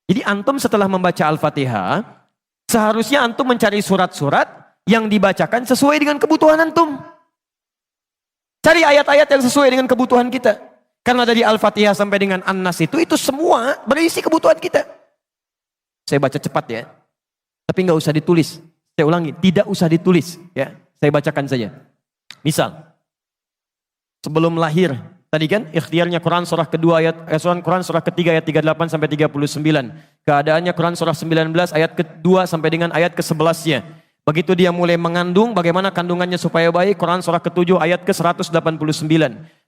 Jadi antum setelah membaca Al-Fatihah, seharusnya antum mencari surat-surat yang dibacakan sesuai dengan kebutuhan antum. Cari ayat-ayat yang sesuai dengan kebutuhan kita. Karena dari Al-Fatihah sampai dengan An-Nas itu semua berisi kebutuhan kita. Saya baca cepat ya. Tapi nggak usah ditulis. Saya ulangi, tidak usah ditulis. Ya, saya bacakan saja. Misal, sebelum lahir, tadi kan ikhtiarnya Quran surah kedua Quran surah ketiga ayat 38 sampai 39. Keadaannya Quran surah 19 ayat kedua sampai dengan ayat ke-11-nya. Begitu dia mulai mengandung, bagaimana kandungannya supaya baik, Quran surah ke-7 ayat ke-189.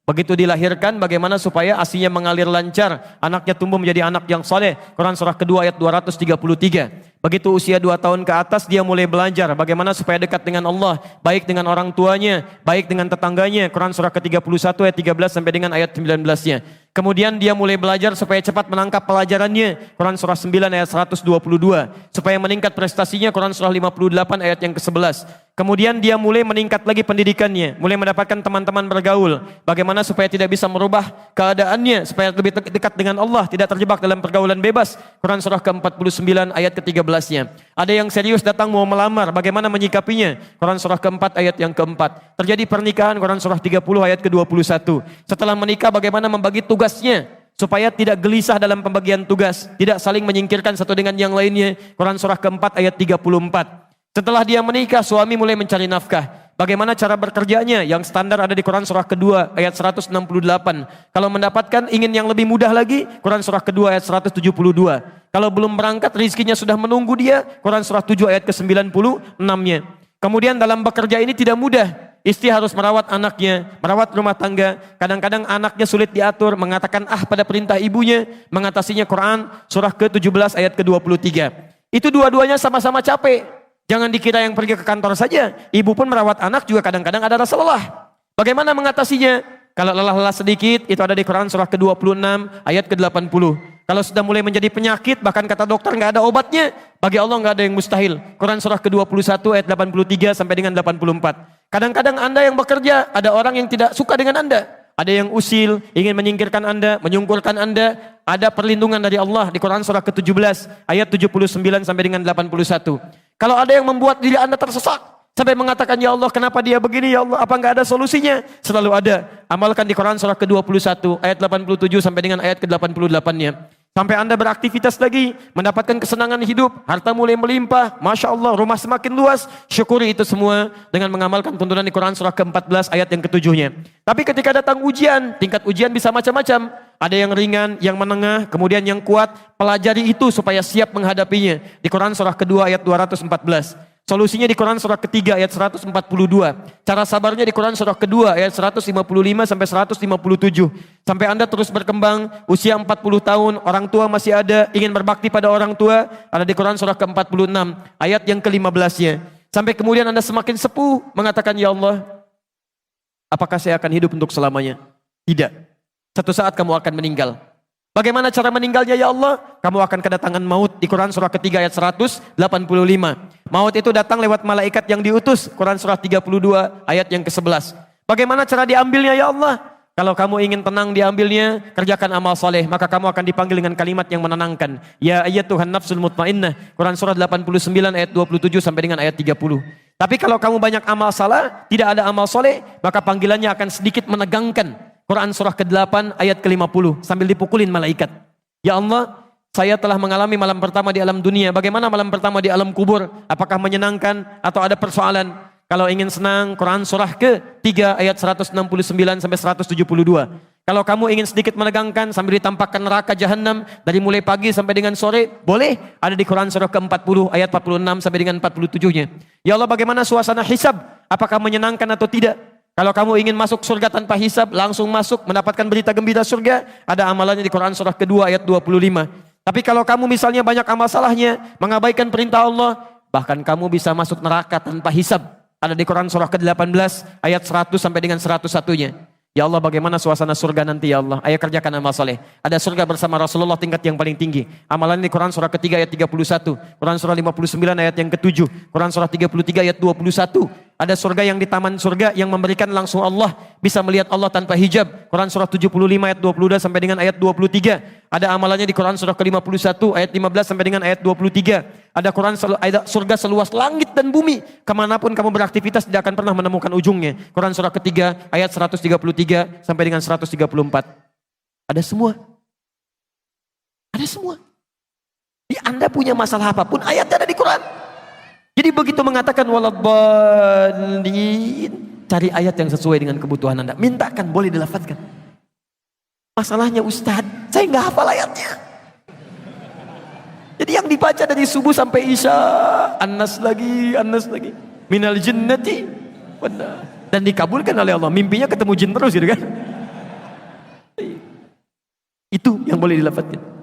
Begitu dilahirkan, bagaimana supaya ASInya mengalir lancar, anaknya tumbuh menjadi anak yang soleh, Quran surah kedua ayat 233. Begitu usia 2 tahun ke atas, dia mulai belajar bagaimana supaya dekat dengan Allah, baik dengan orang tuanya, baik dengan tetangganya, Quran surah ke-31 ayat 13 sampai dengan ayat 19-nya. Kemudian dia mulai belajar supaya cepat menangkap pelajarannya, Quran surah 9 ayat 122. Supaya meningkat prestasinya, Quran surah 58 ayat yang ke-11. Kemudian dia mulai meningkat lagi pendidikannya, mulai mendapatkan teman-teman bergaul. Bagaimana supaya tidak bisa merubah keadaannya, supaya lebih dekat dengan Allah, tidak terjebak dalam pergaulan bebas. Quran surah ke-49 ayat ke-13-nya. Ada yang serius datang mau melamar, bagaimana menyikapinya? Quran surah ke-4 ayat yang ke-4. Terjadi pernikahan, Quran surah 30 ayat ke-21. Setelah menikah, bagaimana membagi tugasnya supaya tidak gelisah dalam pembagian tugas, tidak saling menyingkirkan satu dengan yang lainnya. Quran surah ke-4 ayat 34. Setelah dia menikah, suami mulai mencari nafkah. Bagaimana cara bekerjanya? Yang standar ada di Quran surah kedua ayat 168. Kalau mendapatkan ingin yang lebih mudah lagi, Quran surah kedua ayat 172. Kalau belum berangkat, rizkinya sudah menunggu dia, Quran surah 7 ayat ke-96-nya. Kemudian dalam bekerja ini tidak mudah. Istri harus merawat anaknya, merawat rumah tangga. Kadang-kadang anaknya sulit diatur, mengatakan pada perintah ibunya, mengatasinya Quran surah ke-17 ayat ke-23. Itu dua-duanya sama-sama capek. Jangan dikira yang pergi ke kantor saja. Ibu pun merawat anak juga kadang-kadang ada rasa lelah. Bagaimana mengatasinya? Kalau lelah-lelah sedikit, itu ada di Quran surah ke-26 ayat ke-80. Kalau sudah mulai menjadi penyakit, bahkan kata dokter nggak ada obatnya, bagi Allah nggak ada yang mustahil. Quran surah ke-21 ayat 83 sampai dengan 84. Kadang-kadang Anda yang bekerja, ada orang yang tidak suka dengan Anda. Ada yang usil, ingin menyingkirkan Anda, menyungkurkan Anda. Ada perlindungan dari Allah di Quran surah ke-17 ayat 79 sampai dengan 81. Kalau ada yang membuat diri Anda tersesat sampai mengatakan, ya Allah kenapa dia begini, ya Allah apa enggak ada solusinya? Selalu ada. Amalkan di Quran surah ke-21 ayat 87 sampai dengan ayat ke-88-nya. Sampai Anda beraktivitas lagi, mendapatkan kesenangan hidup, harta mulai melimpah, Masya Allah, rumah semakin luas, syukuri itu semua dengan mengamalkan tuntunan di Quran surah ke-14 ayat yang ke-7-nya. Tapi ketika datang ujian, tingkat ujian bisa macam-macam. Ada yang ringan, yang menengah, kemudian yang kuat. Pelajari itu supaya siap menghadapinya. Di Quran surah kedua ayat 214. Solusinya di Quran surah ketiga ayat 142. Cara sabarnya di Quran surah kedua ayat 155 sampai 157. Sampai Anda terus berkembang, usia 40 tahun, orang tua masih ada, ingin berbakti pada orang tua, ada di Quran surah ke-46 ayat yang ke-15-nya. Sampai kemudian Anda semakin sepuh mengatakan, ya Allah, apakah saya akan hidup untuk selamanya? Tidak. Satu saat kamu akan meninggal. Bagaimana cara meninggalnya ya Allah? Kamu akan kedatangan maut di Quran surah ketiga ayat 185. Maut itu datang lewat malaikat yang diutus. Quran surah 32 ayat yang ke-11. Bagaimana cara diambilnya ya Allah? Kalau kamu ingin tenang diambilnya, kerjakan amal soleh, maka kamu akan dipanggil dengan kalimat yang menenangkan. Ya ayyatuhan nafsul mutmainnah. Quran surah 89 ayat 27 sampai dengan ayat 30. Tapi kalau kamu banyak amal salah, tidak ada amal soleh, maka panggilannya akan sedikit menegangkan. Quran surah ke-8 ayat ke-50 sambil dipukulin malaikat. Ya Allah, saya telah mengalami malam pertama di alam dunia. Bagaimana malam pertama di alam kubur? Apakah menyenangkan atau ada persoalan? Kalau ingin senang, Quran surah ke-3 ayat 169 sampai 172. Kalau kamu ingin sedikit menegangkan sambil ditampakkan neraka jahanam dari mulai pagi sampai dengan sore, boleh. Ada di Quran surah ke-40 ayat 46 sampai dengan 47-nya. Ya Allah, bagaimana suasana hisab? Apakah menyenangkan atau tidak? Kalau kamu ingin masuk surga tanpa hisab, langsung masuk mendapatkan berita gembira surga, ada amalannya di Quran surah kedua ayat 25. Tapi kalau kamu misalnya banyak amal salahnya, mengabaikan perintah Allah, bahkan kamu bisa masuk neraka tanpa hisab. Ada di Quran surah ke-18 ayat 100 sampai dengan 101-nya. Ya Allah, bagaimana suasana surga nanti ya Allah? Ayo kerjakan amal saleh. Ada surga bersama Rasulullah tingkat yang paling tinggi. Amalan di Quran surah ketiga ayat 31, Quran surah 59 ayat yang ke-7, Quran surah 33 ayat 21. Ada surga yang di taman surga yang memberikan langsung Allah, bisa melihat Allah tanpa hijab. Quran surah 75 ayat 22 sampai dengan ayat 23. Ada amalannya di Quran surah ke-51 ayat 15 sampai dengan ayat 23. Ada ada surga seluas langit dan bumi. Kemanapun kamu beraktivitas tidak akan pernah menemukan ujungnya. Quran surah ketiga ayat 133 sampai dengan 134. Ada semua. Ada semua. Jadi Anda punya masalah apapun, ayatnya ada di Quran. Jadi begitu mengatakan waladhdallin, cari ayat yang sesuai dengan kebutuhan Anda. Mintakan, boleh dilafadzkan. Masalahnya Ustadz, saya nggak hafal ayatnya. Jadi yang dibaca dari subuh sampai isya, An-Nas lagi, minal jinnati, dan dikabulkan oleh Allah. Mimpinya ketemu jin terus gitu kan. Itu yang boleh dilafadzkan.